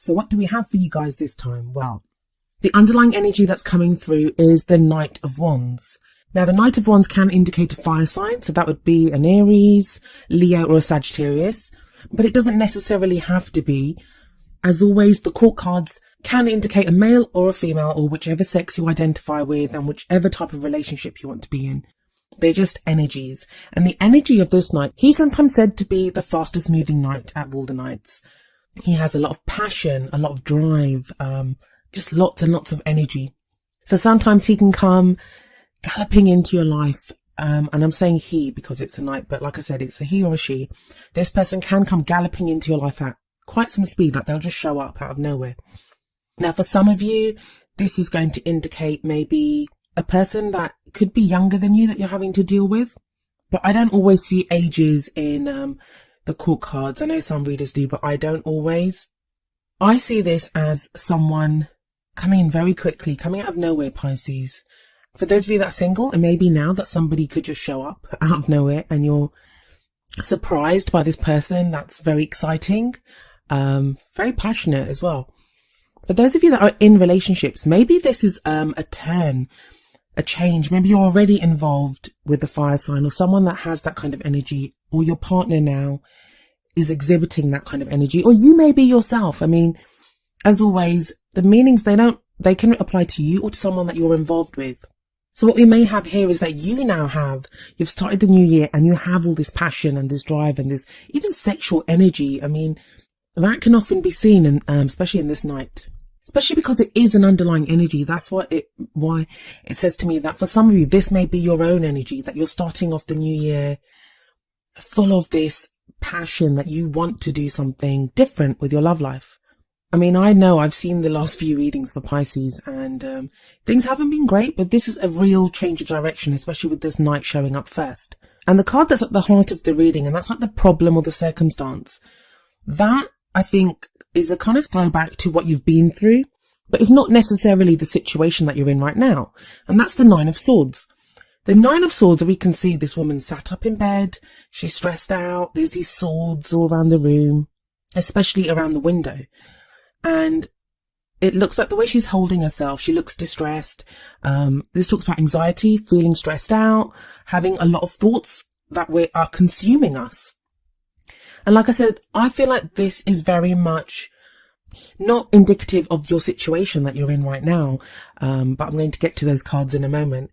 So what do we have for you guys this time? Well, the underlying energy that's coming through is the Knight of Wands. Now, the Knight of Wands can indicate a fire sign, so that would be an Aries, Leo, or a Sagittarius, but it doesn't necessarily have to be. As always, the court cards can indicate a male or a female, or whichever sex you identify with and whichever type of relationship you want to be in. They're just energies. And the energy of this knight, he's sometimes said to be the fastest moving knight out of all the knights. He has a lot of passion, a lot of drive, just lots and lots of energy. So sometimes he can come galloping into your life. And I'm saying he because it's a knight, but like I said, it's a he or a she. This person can come galloping into your life at quite some speed, like they'll just show up out of nowhere. Now, for some of you, this is going to indicate maybe a person that could be younger than you that you're having to deal with. But I don't always see ages in the court cards. I know some readers do, but I don't always. I see this as someone coming in very quickly, coming out of nowhere, Pisces. For those of you that are single, it may be now that somebody could just show up out of nowhere and you're surprised by this person. That's very exciting, very passionate as well. For those of you that are in relationships, maybe this is a turn, a change. Maybe you're already involved with the fire sign or someone that has that kind of energy, or your partner now is exhibiting that kind of energy, or you may be yourself. I mean, as always, the meanings, they can apply to you or to someone that you're involved with. So what we may have here is that you've started the new year and you have all this passion and this drive and this even sexual energy. I mean, that can often be seen, in, especially in this night, especially because it is an underlying energy. That's why it says to me that for some of you, this may be your own energy, that you're starting off the new year full of this passion that you want to do something different with your love life. I mean, I know I've seen the last few readings for Pisces and things haven't been great, but this is a real change of direction, especially with this knight showing up first. And the card that's at the heart of the reading, and that's like the problem or the circumstance, that I think is a kind of throwback to what you've been through, but it's not necessarily the situation that you're in right now. And that's the Nine of Swords. The Nine of Swords, we can see this woman sat up in bed. She's stressed out. There's these swords all around the room, especially around the window. And it looks like the way she's holding herself, she looks distressed. This talks about anxiety, feeling stressed out, having a lot of thoughts that are consuming us. And like I said, I feel like this is very much not indicative of your situation that you're in right now. But I'm going to get to those cards in a moment.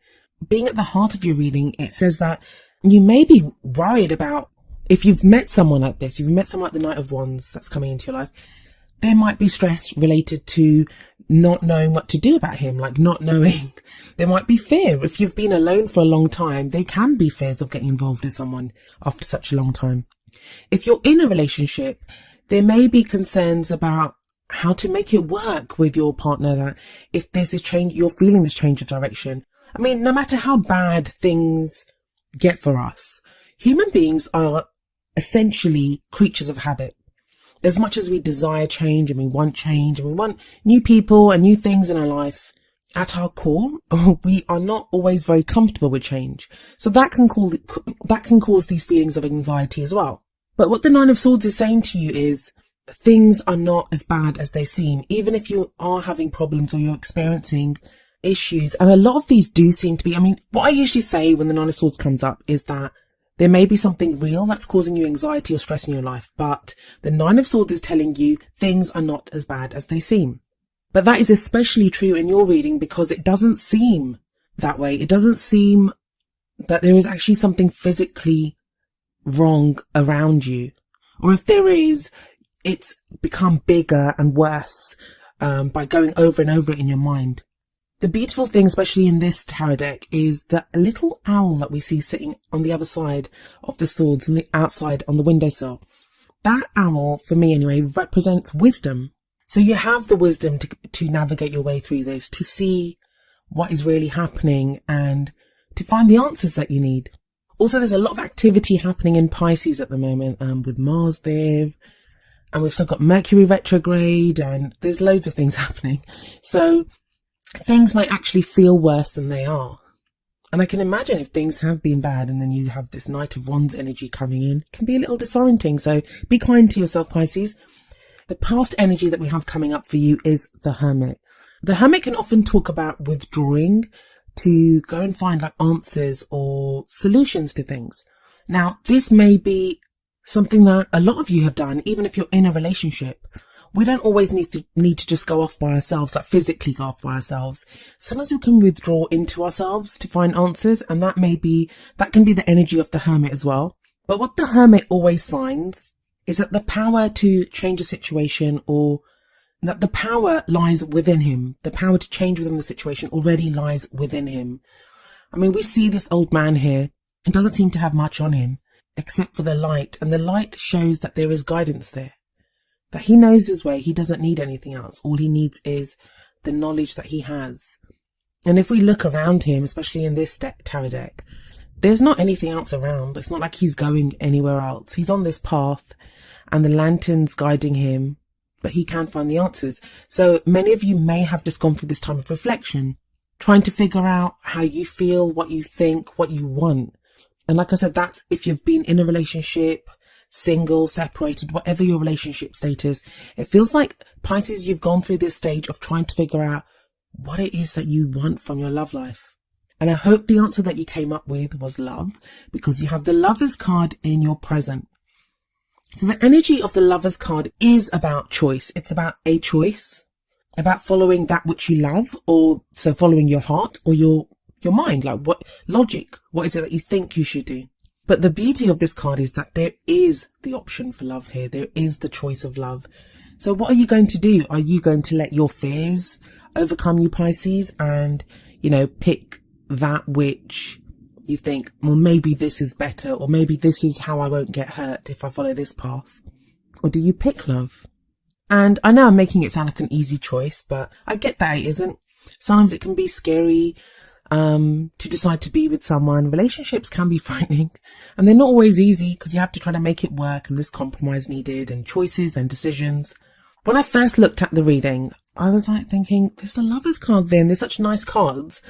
Being at the heart of your reading, it says that you may be worried about if you've met someone like this, you've met someone like the Knight of Wands that's coming into your life. There might be stress related to not knowing what to do about him, like not knowing. There might be fear. If you've been alone for a long time, there can be fears of getting involved with someone after such a long time. If you're in a relationship, there may be concerns about how to make it work with your partner, that if there's this change, you're feeling this change of direction. I mean, no matter how bad things get for us, human beings are essentially creatures of habit. As much as we desire change and we want new people and new things in our life, at our core, we are not always very comfortable with change. So that can cause these feelings of anxiety as well. But what the Nine of Swords is saying to you is things are not as bad as they seem, even if you are having problems or you're experiencing issues. And a lot of these do seem to be, I mean, what I usually say when the Nine of Swords comes up is that there may be something real that's causing you anxiety or stress in your life, but the Nine of Swords is telling you things are not as bad as they seem. But that is especially true in your reading because it doesn't seem that way. It doesn't seem that there is actually something physically wrong around you. Or if there is, it's become bigger and worse by going over and over it in your mind. The beautiful thing, especially in this tarot deck, is the little owl that we see sitting on the other side of the swords and the outside on the windowsill. That owl, for me anyway, represents wisdom. So you have the wisdom to navigate your way through this, to see what is really happening and to find the answers that you need. Also, there's a lot of activity happening in Pisces at the moment, with Mars there, and we've still got Mercury retrograde, and there's loads of things happening. So things might actually feel worse than they are. And I can imagine if things have been bad and then you have this Knight of Wands energy coming in, it can be a little disorienting. So be kind to yourself, Pisces. The past energy that we have coming up for you is the Hermit. The Hermit can often talk about withdrawing to go and find like answers or solutions to things. Now, this may be something that a lot of you have done, even if you're in a relationship. We don't always need to just go off by ourselves, like physically go off by ourselves. Sometimes we can withdraw into ourselves to find answers, and that can be the energy of the Hermit as well. But what the Hermit always finds is that the power to change a situation, or that the power lies within him. The power to change within the situation already lies within him. I mean, we see this old man here. He doesn't seem to have much on him except for the light, and the light shows that there is guidance there. That he knows his way. He doesn't need anything else. All he needs is the knowledge that he has. And if we look around him, especially in this tarot deck, there's not anything else around. It's not like he's going anywhere else. He's on this path and the lantern's guiding him, but he can find the answers. So many of you may have just gone through this time of reflection, trying to figure out how you feel, what you think, what you want. And like I said, that's if you've been in a relationship, single, separated, whatever your relationship status. It feels like, Pisces, you've gone through this stage of trying to figure out what it is that you want from your love life. And I hope the answer that you came up with was love, because you have the Lovers card in your present. So the energy of the Lovers card is about choice. It's about a choice, about following that which you love, or so following your heart or your mind, like what logic, what is it that you think you should do? But the beauty of this card is that there is the option for love here. There is the choice of love. So what are you going to do? Are you going to let your fears overcome you, Pisces, and, pick that which you think, well, maybe this is better, or maybe this is how I won't get hurt if I follow this path? Or do you pick love? And I know I'm making it sound like an easy choice, but I get that it isn't. Sometimes it can be scary to decide to be with someone. Relationships can be frightening, and they're not always easy because you have to try to make it work, and there's compromise needed and choices and decisions. When I first looked at the reading, I was like thinking, there's a Lovers card there and there's such nice cards.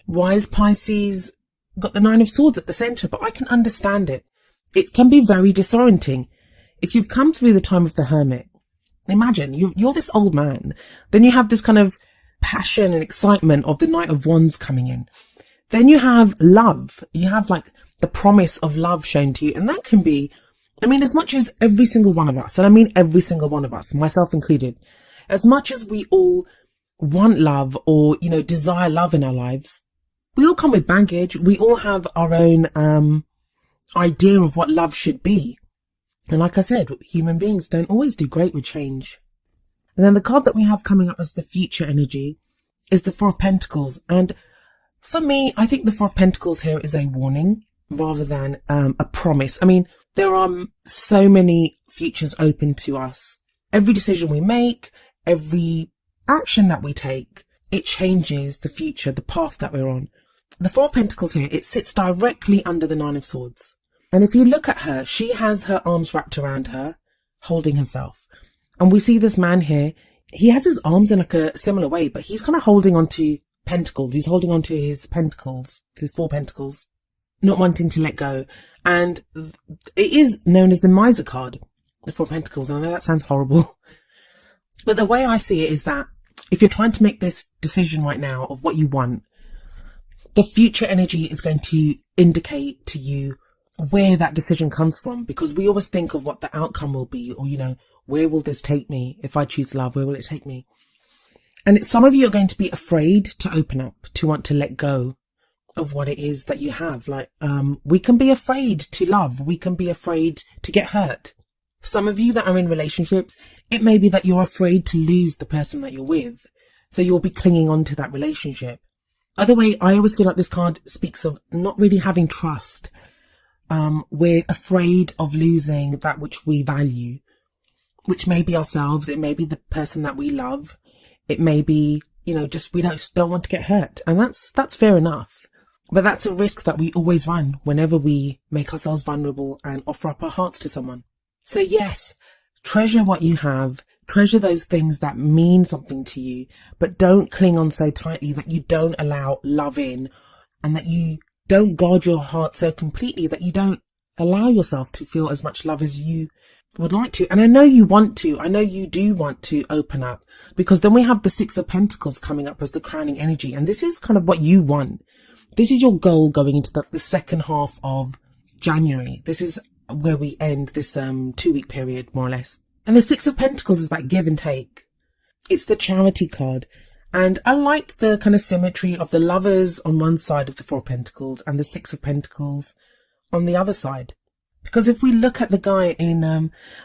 Why is Pisces got the Nine of Swords at the center? But I can understand it. It can be very disorienting. If you've come through the time of the Hermit, imagine you're this old man, then you have this kind of passion and excitement of the Knight of Wands coming in. Then you have love. You have like the promise of love shown to you. And that can be, as much as every single one of us, and I mean every single one of us, myself included, as much as we all want love or, desire love in our lives, we all come with baggage. We all have our own idea of what love should be. And like I said, human beings don't always do great with change. And then the card that we have coming up as the future energy is the Four of Pentacles. And for me, I think the Four of Pentacles here is a warning rather than a promise. There are so many futures open to us. Every decision we make, every action that we take, it changes the future, the path that we're on. The Four of Pentacles here, it sits directly under the Nine of Swords. And if you look at her, she has her arms wrapped around her, holding herself. And we see this man here, he has his arms in like a similar way, but he's kind of holding onto pentacles. He's holding onto his pentacles, his 4 pentacles, not wanting to let go. And it is known as the Miser card, the 4 pentacles. And I know that sounds horrible, but the way I see it is that if you're trying to make this decision right now of what you want, the future energy is going to indicate to you where that decision comes from, because we always think of what the outcome will be, or, where will this take me? If I choose love, where will it take me? And some of you are going to be afraid to open up, to want to let go of what it is that you have. Like, we can be afraid to love. We can be afraid to get hurt. For some of you that are in relationships, it may be that you're afraid to lose the person that you're with. So you'll be clinging on to that relationship. Other way, I always feel like this card speaks of not really having trust. We're afraid of losing that which we value, which may be ourselves. It may be the person that we love. It may be, just we don't want to get hurt. And that's fair enough. But that's a risk that we always run whenever we make ourselves vulnerable and offer up our hearts to someone. So yes, treasure what you have. Treasure those things that mean something to you, but don't cling on so tightly that you don't allow love in, and that you don't guard your heart so completely that you don't allow yourself to feel as much love as you would like to. And I know you want to. I know you do want to open up, because then we have the Six of Pentacles coming up as the crowning energy. And this is kind of what you want. This is your goal going into the second half of January. This is where we end this 2-week period, more or less. And the Six of Pentacles is about give and take. It's the Charity card. And I like the kind of symmetry of the Lovers on one side of the Four of Pentacles and the Six of Pentacles on the other side. Because if we look at the guy in,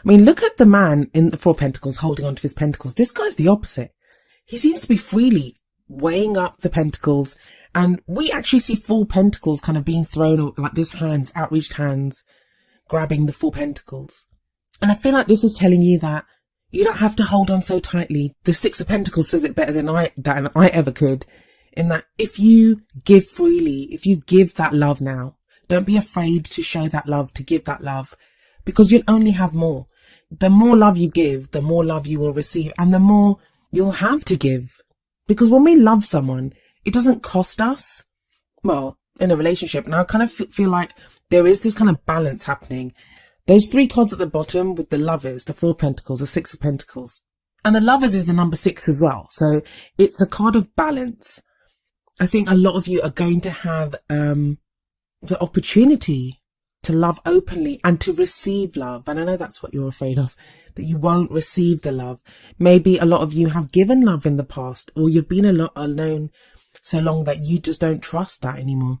look at the man in the Four of Pentacles holding on to his pentacles. This guy's the opposite. He seems to be freely weighing up the pentacles, and we actually see 4 pentacles kind of being thrown like this, hands, outreached hands, grabbing the 4 pentacles. And I feel like this is telling you that you don't have to hold on so tightly. The Six of Pentacles says it better than I ever could, in that if you give freely, if you give that love now, don't be afraid to show that love, to give that love, because you'll only have more. The more love you give, the more love you will receive, and the more you'll have to give. Because when we love someone, it doesn't cost us. Well, in a relationship, and I kind of feel like there is this kind of balance happening. Those 3 cards at the bottom with the Lovers, the Four of Pentacles, the Six of Pentacles. And the Lovers is the number 6 as well. So it's a card of balance. I think a lot of you are going to have the opportunity to love openly and to receive love. And I know that's what you're afraid of, that you won't receive the love. Maybe a lot of you have given love in the past, or you've been a lot alone so long that you just don't trust that anymore.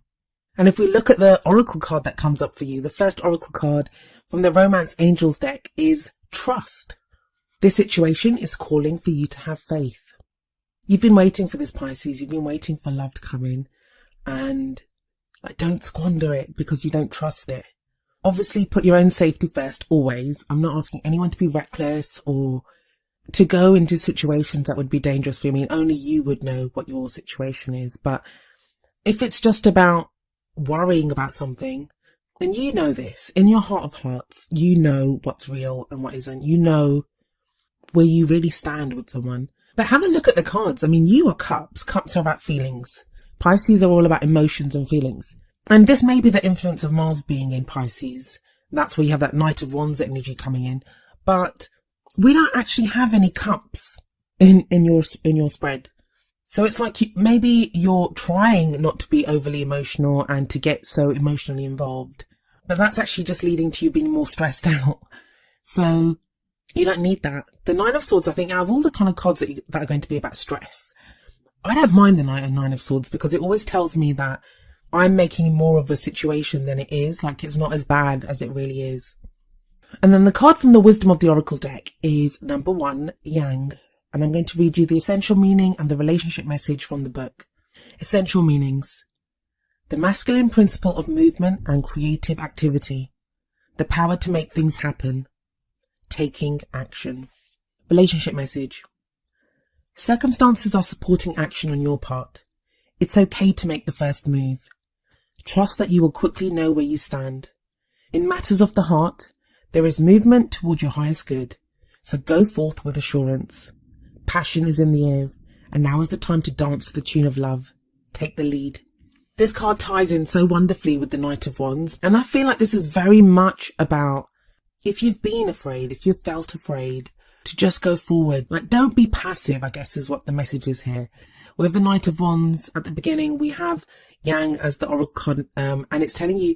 And if we look at the Oracle card that comes up for you, the first Oracle card from the Romance Angels deck is Trust. This situation is calling for you to have faith. You've been waiting for this, Pisces. You've been waiting for love to come in, and don't squander it because you don't trust it. Obviously, put your own safety first, always. I'm not asking anyone to be reckless or to go into situations that would be dangerous for you. I mean, only you would know what your situation is. But if it's just about worrying about something, then you know this. In your heart of hearts, you know what's real and what isn't. You know where you really stand with someone. But have a look at the cards. I mean, you are cups. Cups are about feelings. Pisces are all about emotions and feelings. And this may be the influence of Mars being in Pisces. That's where you have that Knight of Wands energy coming in. But we don't actually have any cups in your spread. So it's like maybe you're trying not to be overly emotional and to get so emotionally involved. But that's actually just leading to you being more stressed out. So you don't need that. The Nine of Swords, I think, out of all the kind of cards that are going to be about stress, I don't mind the Nine of Swords, because it always tells me that I'm making more of a situation than it is. Like, it's not as bad as it really is. And then the card from the Wisdom of the Oracle deck is number 1, Yang. And I'm going to read you the essential meaning and the relationship message from the book. Essential meanings. The masculine principle of movement and creative activity. The power to make things happen. Taking action. Relationship message. Circumstances are supporting action on your part. It's okay to make the first move. Trust that you will quickly know where you stand. In matters of the heart, there is movement toward your highest good, so go forth with assurance. Passion is in the air, and now is the time to dance to the tune of love. Take the lead. This card ties in so wonderfully with the Knight of Wands, and I feel like this is very much about, if you've been afraid, if you've felt afraid, to just go forward. Like, don't be passive, I guess, is what the message is here. With the Knight of Wands at the beginning, we have Yang as the Oracle card, and it's telling you,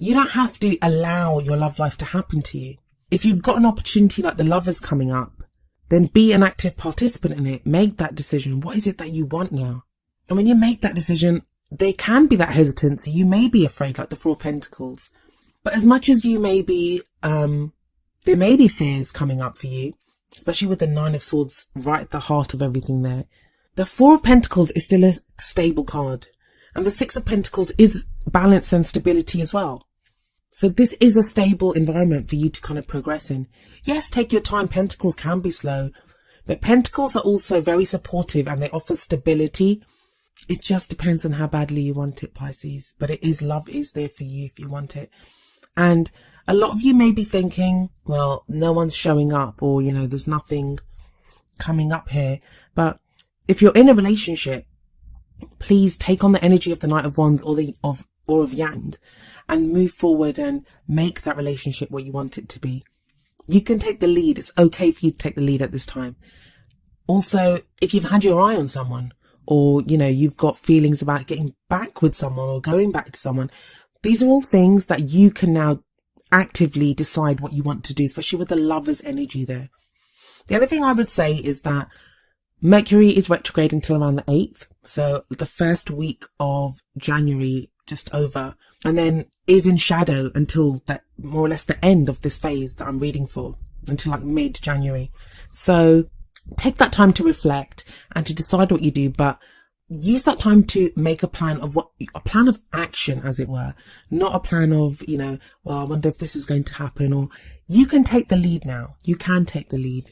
you don't have to allow your love life to happen to you. If you've got an opportunity like the Lovers coming up, then be an active participant in it. Make that decision. What is it that you want now? And when you make that decision, there can be that hesitancy. You may be afraid, like the Four of Pentacles. But as much as you may be, there may be fears coming up for you, especially with the Nine of Swords right at the heart of everything there. The Four of Pentacles is still a stable card. And the Six of Pentacles is balance and stability as well. So this is a stable environment for you to kind of progress in. Yes, take your time. Pentacles can be slow. But Pentacles are also very supportive and they offer stability. It just depends on how badly you want it, Pisces. But it is, love is there for you if you want it. And a lot of you may be thinking, well, no one's showing up, or, you know, there's nothing coming up here. But if you're in a relationship, please take on the energy of the Knight of Wands or of Yang and move forward and make that relationship what you want it to be. You can take the lead. It's okay for you to take the lead at this time. Also, if you've had your eye on someone, or, you know, you've got feelings about getting back with someone or going back to someone, these are all things that you can now actively decide what you want to do, especially with the Lover's energy there. The other thing I would say is that Mercury is retrograde until around the 8th. So the first week of January, just over, and then is in shadow until that, more or less the end of this phase that I'm reading for, until like mid-January. So take that time to reflect and to decide what you do, but use that time to make a plan of action, as it were, not a plan of, you know, well, I wonder if this is going to happen, or you can take the lead now. You can take the lead.